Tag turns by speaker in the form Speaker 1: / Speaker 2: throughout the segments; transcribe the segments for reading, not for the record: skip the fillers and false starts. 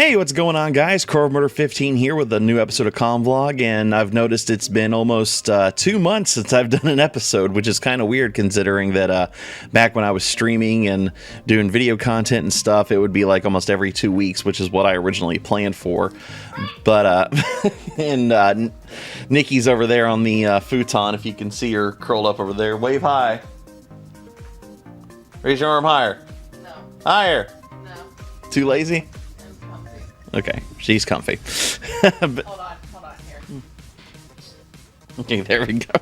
Speaker 1: Hey, what's going on, guys? KrowOfMurder15 here with a new episode of Vlog, and I've noticed it's been almost 2 months since I've done an episode, which is kind of weird considering that back when I was streaming and doing video content and stuff, it would be like almost every 2 weeks, which is what I originally planned for. But, and Nikki's over there on the futon, if you can see her curled up over there. Wave high. Raise your arm higher.
Speaker 2: No.
Speaker 1: Higher.
Speaker 2: No.
Speaker 1: Too lazy?
Speaker 2: I'm comfy.
Speaker 1: Okay, she's comfy.
Speaker 2: Hold on here.
Speaker 1: Okay, there we go.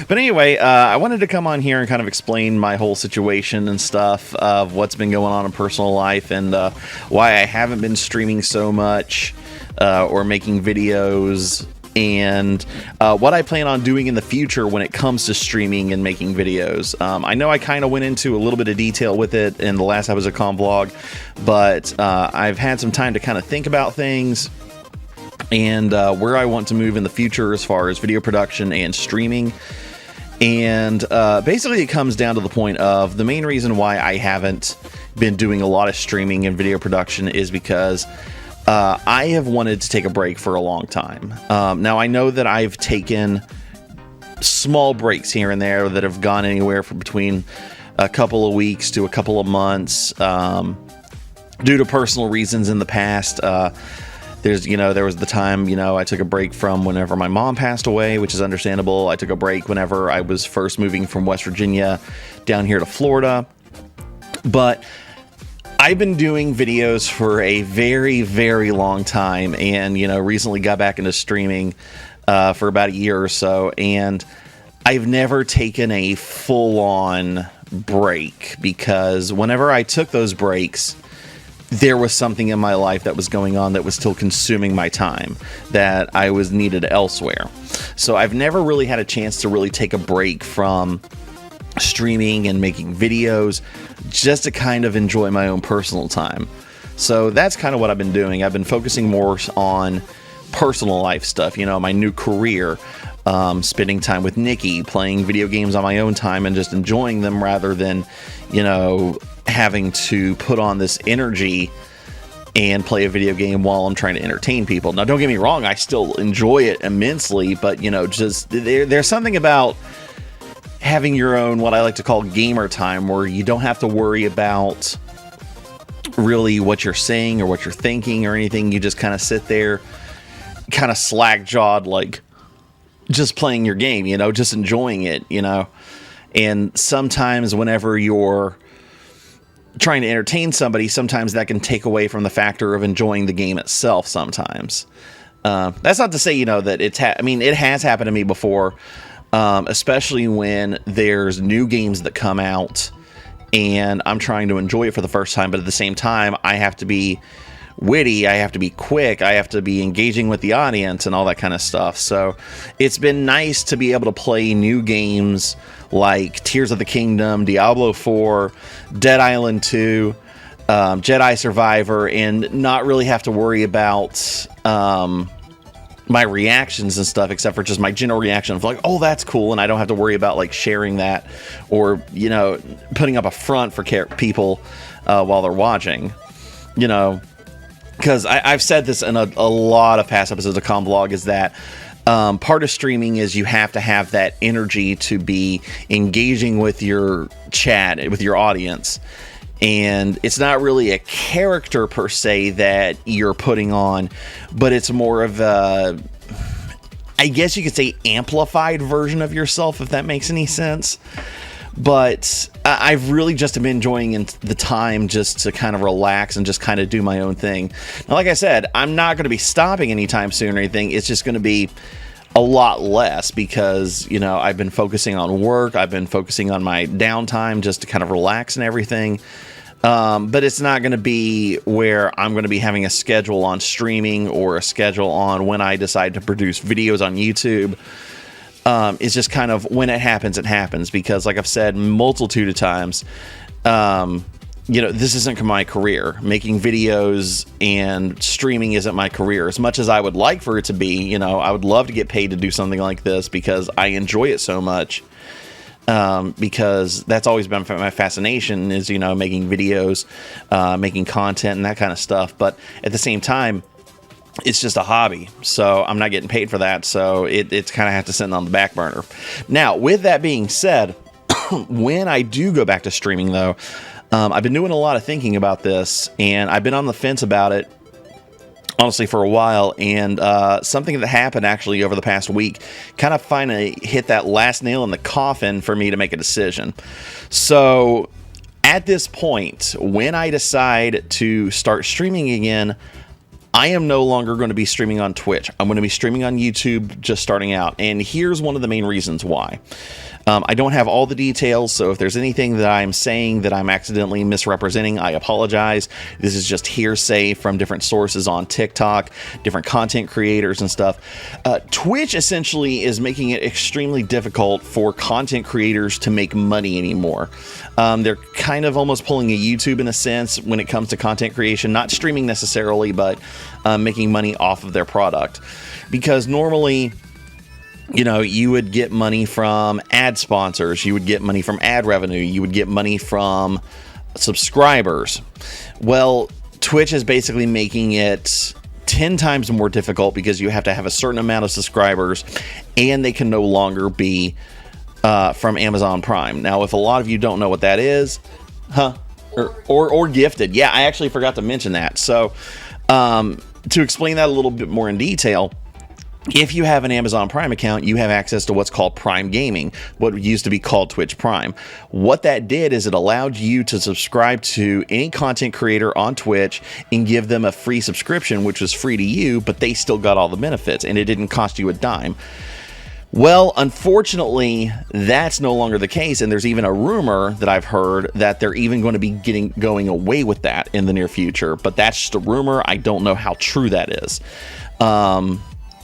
Speaker 1: But anyway, I wanted to come on here and kind of explain my whole situation and stuff of what's been going on in personal life and why I haven't been streaming so much or making videos, and what I plan on doing in the future when it comes to streaming and making videos. I know I kind of went into a little bit of detail with it in the last episode of Vlog, but I've had some time to kind of think about things and where I want to move in the future as far as video production and streaming. And basically it comes down to the point of the main reason why I haven't been doing a lot of streaming and video production is because I have wanted to take a break for a long time. Now, I know that I've taken small breaks here and there that have gone anywhere from between a couple of weeks to a couple of months due to personal reasons in the past. There was the time, I took a break from whenever my mom passed away, which is understandable. I took a break whenever I was first moving from West Virginia down here to Florida. But I've been doing videos for a very, very long time, and recently got back into streaming for about a year or so, and I've never taken a full-on break because whenever I took those breaks, there was something in my life that was going on that was still consuming my time that I was needed elsewhere. So I've never really had a chance to really take a break from streaming and making videos just to kind of enjoy my own personal time. So that's kind of what I've been doing. I've been focusing more on personal life stuff, my new career, spending time with Nikki, playing video games on my own time and just enjoying them rather than, having to put on this energy and play a video game while I'm trying to entertain people. Now, don't get me wrong, I still enjoy it immensely, but just there's something about having your own, what I like to call gamer time, where you don't have to worry about really what you're saying or what you're thinking or anything. You just kind of sit there, kind of slack-jawed, like just playing your game, just enjoying it, And sometimes whenever you're trying to entertain somebody, sometimes that can take away from the factor of enjoying the game itself sometimes. That's not to say, that it has happened to me before, especially when there's new games that come out and I'm trying to enjoy it for the first time, but at the same time, I have to be witty, I have to be quick, I have to be engaging with the audience and all that kind of stuff. So it's been nice to be able to play new games like Tears of the Kingdom, Diablo 4, Dead Island 2, Jedi Survivor, and not really have to worry about my reactions and stuff, except for just my general reaction of like, oh, that's cool, and I don't have to worry about like sharing that or putting up a front for people while they're watching, because I've said this in a lot of past episodes of Vlog, is that part of streaming is you have to have that energy to be engaging with your chat, with your audience. And it's not really a character per se that you're putting on, but it's more of a, I guess you could say, amplified version of yourself, if that makes any sense. But I've really just been enjoying the time just to kind of relax and just kind of do my own thing. Now, like I said, I'm not going to be stopping anytime soon or anything. It's just going to be a lot less because, I've been focusing on work. I've been focusing on my downtime just to kind of relax and everything. But it's not going to be where I'm going to be having a schedule on streaming or a schedule on when I decide to produce videos on YouTube. It's just kind of when it happens, because like I've said multitude of times, this isn't my career. Making videos and streaming isn't my career. As much as I would like for it to be, I would love to get paid to do something like this because I enjoy it so much. because that's always been my fascination is, making videos, making content and that kind of stuff. But at the same time, it's just a hobby. So I'm not getting paid for that. So it's kind of have to sit on the back burner. Now, with that being said, when I do go back to streaming though, I've been doing a lot of thinking about this, and I've been on the fence about it honestly for a while, and something that happened actually over the past week kind of finally hit that last nail in the coffin for me to make a decision. So at this point, when I decide to start streaming again, I am no longer going to be streaming on Twitch. I'm going to be streaming on YouTube just starting out, and here's one of the main reasons why. I don't have all the details, so if there's anything that I'm saying that I'm accidentally misrepresenting, I apologize. This is just hearsay from different sources on TikTok, different content creators and stuff. Twitch essentially is making it extremely difficult for content creators to make money anymore. They're kind of almost pulling a YouTube in a sense when it comes to content creation, not streaming necessarily, but making money off of their product. Because normally, you would get money from ad sponsors, you would get money from ad revenue, you would get money from subscribers. Well, Twitch is basically making it 10 times more difficult because you have to have a certain amount of subscribers, and they can no longer be from Amazon Prime. Now, if a lot of you don't know what that is, or gifted. Yeah, I actually forgot to mention that. So, to explain that a little bit more in detail, if you have an Amazon Prime account, you have access to what's called Prime Gaming, what used to be called Twitch Prime. What that did is it allowed you to subscribe to any content creator on Twitch and give them a free subscription, which was free to you, but they still got all the benefits, and it didn't cost you a dime. Well, unfortunately, that's no longer the case, and there's even a rumor that I've heard that they're even going to be going away with that in the near future, but that's just a rumor. I don't know how true that is.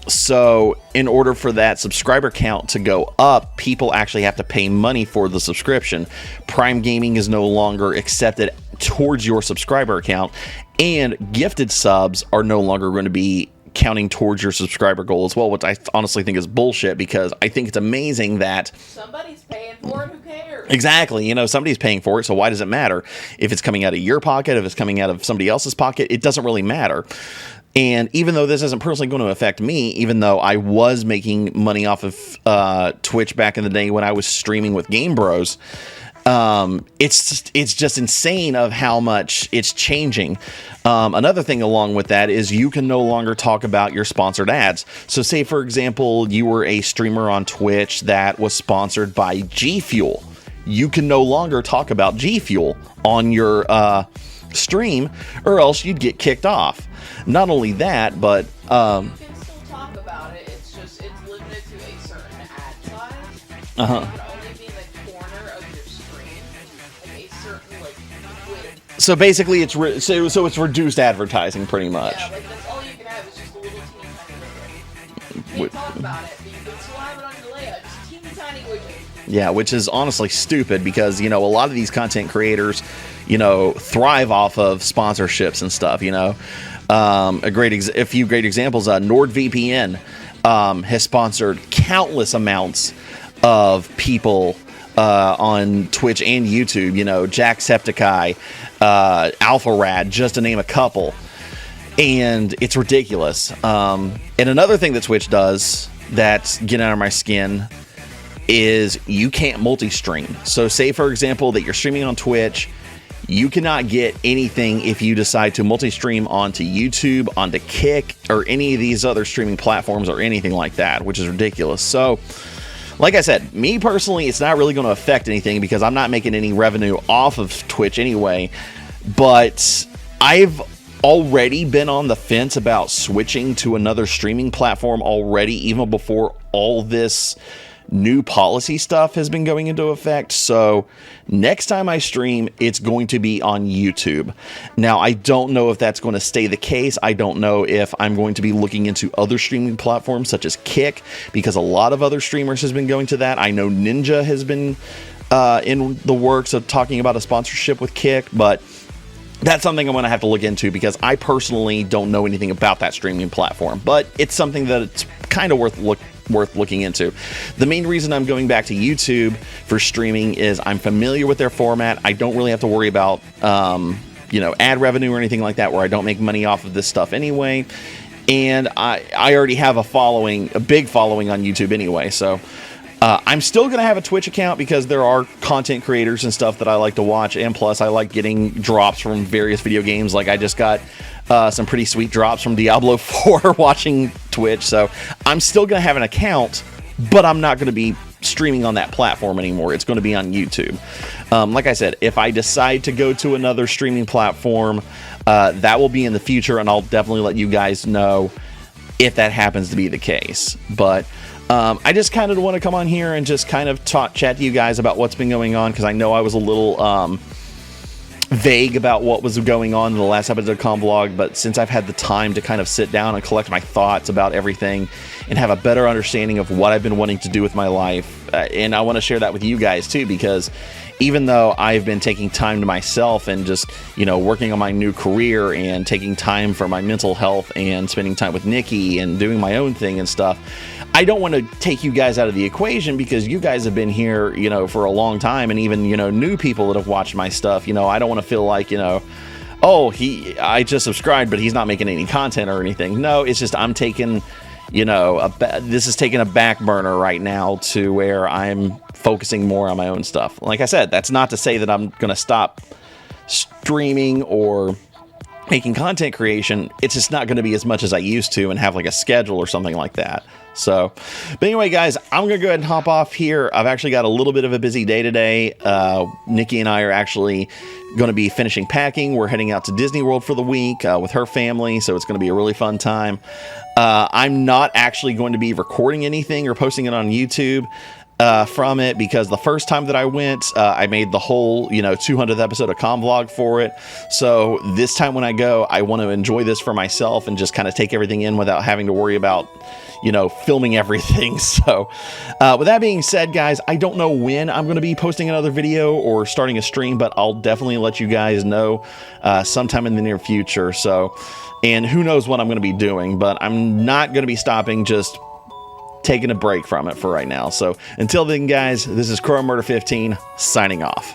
Speaker 1: So in order for that subscriber count to go up, people actually have to pay money for the subscription. Prime Gaming is no longer accepted towards your subscriber account, and gifted subs are no longer going to be counting towards your subscriber goal as well, which I honestly think is bullshit, because I think it's amazing that
Speaker 2: somebody's paying for it. Who cares?
Speaker 1: Exactly. Somebody's paying for it, so why does it matter if it's coming out of your pocket, if it's coming out of somebody else's pocket? It doesn't really matter. And even though this isn't personally going to affect me, even though I was making money off of Twitch back in the day when I was streaming with Game Bros, it's just insane of how much it's changing. Another thing along with that is you can no longer talk about your sponsored ads. So say, for example, you were a streamer on Twitch that was sponsored by G Fuel. You can no longer talk about G Fuel on your stream, or else you'd get kicked off. Not only that, but
Speaker 2: you can still talk about it. It's limited to a certain ad size. It can only be in the corner of your screen, like a certain width.
Speaker 1: So basically, it's it's reduced advertising, pretty much.
Speaker 2: Yeah, that's all you can have is just a little teeny tiny widget. You can talk about it, but you can still have it on your layout. Just teeny tiny widget.
Speaker 1: Yeah, which is honestly stupid, because a lot of these content creators, thrive off of sponsorships and stuff. A few great examples. NordVPN has sponsored countless amounts of people on Twitch and YouTube. Jacksepticeye, AlphaRad, just to name a couple. And it's ridiculous. And another thing that Twitch does that's getting under my skin is you can't multi-stream. So say, for example, that you're streaming on Twitch, you cannot get anything if you decide to multi-stream onto YouTube, onto Kick, or any of these other streaming platforms or anything like that, which is ridiculous. So, like I said, me personally, it's not really going to affect anything because I'm not making any revenue off of Twitch anyway, but I've already been on the fence about switching to another streaming platform already, even before all this new policy stuff has been going into effect. So next time I stream, it's going to be on YouTube. Now, I don't know if that's going to stay the case. I don't know if I'm going to be looking into other streaming platforms such as Kick, because a lot of other streamers has been going to that. I know Ninja has been in the works of talking about a sponsorship with Kick, but that's something I'm going to have to look into, because I personally don't know anything about that streaming platform, but it's something that it's kind of worth worth looking into. The main reason I'm going back to YouTube for streaming is I'm familiar with their format. I don't really have to worry about ad revenue or anything like that, where I don't make money off of this stuff anyway. And I already have a big following on YouTube anyway. So I'm still going to have a Twitch account because there are content creators and stuff that I like to watch. And plus, I like getting drops from various video games. Like I just got some pretty sweet drops from Diablo 4 watching Twitch. So I'm still going to have an account, but I'm not going to be streaming on that platform anymore. It's going to be on YouTube. Like I said, if I decide to go to another streaming platform, that will be in the future, and I'll definitely let you guys know if that happens to be the case. But I just kind of want to come on here and just kind of chat to you guys about what's been going on, because I know I was a little vague about what was going on in the last episode of Convlog, but since I've had the time to kind of sit down and collect my thoughts about everything and have a better understanding of what I've been wanting to do with my life, and I want to share that with you guys too, because even though I've been taking time to myself and just, working on my new career and taking time for my mental health and spending time with Nikki and doing my own thing and stuff, I don't want to take you guys out of the equation, because you guys have been here, for a long time, and even, new people that have watched my stuff. I don't want to feel like, I just subscribed, but he's not making any content or anything. No, it's just I'm taking, this is taking a back burner right now to where I'm focusing more on my own stuff. Like I said, that's not to say that I'm going to stop streaming or making content creation. It's just not going to be as much as I used to and have like a schedule or something like that. So, but anyway, guys, I'm going to go ahead and hop off here. I've actually got a little bit of a busy day today. Nikki and I are actually going to be finishing packing. We're heading out to Disney World for the week with her family, so it's going to be a really fun time. I'm not actually going to be recording anything or posting it on YouTube from it, because the first time that I went, I made the whole 200th episode of Convlog for it. So this time when I go, I want to enjoy this for myself and just kind of take everything in without having to worry about filming everything. So with that being said, guys, I don't know when I'm going to be posting another video or starting a stream, but I'll definitely let you guys know sometime in the near future. So, and who knows what I'm going to be doing, but I'm not going to be stopping, just taking a break from it for right now. So until then, guys, this is KrowOfMurder15 signing off.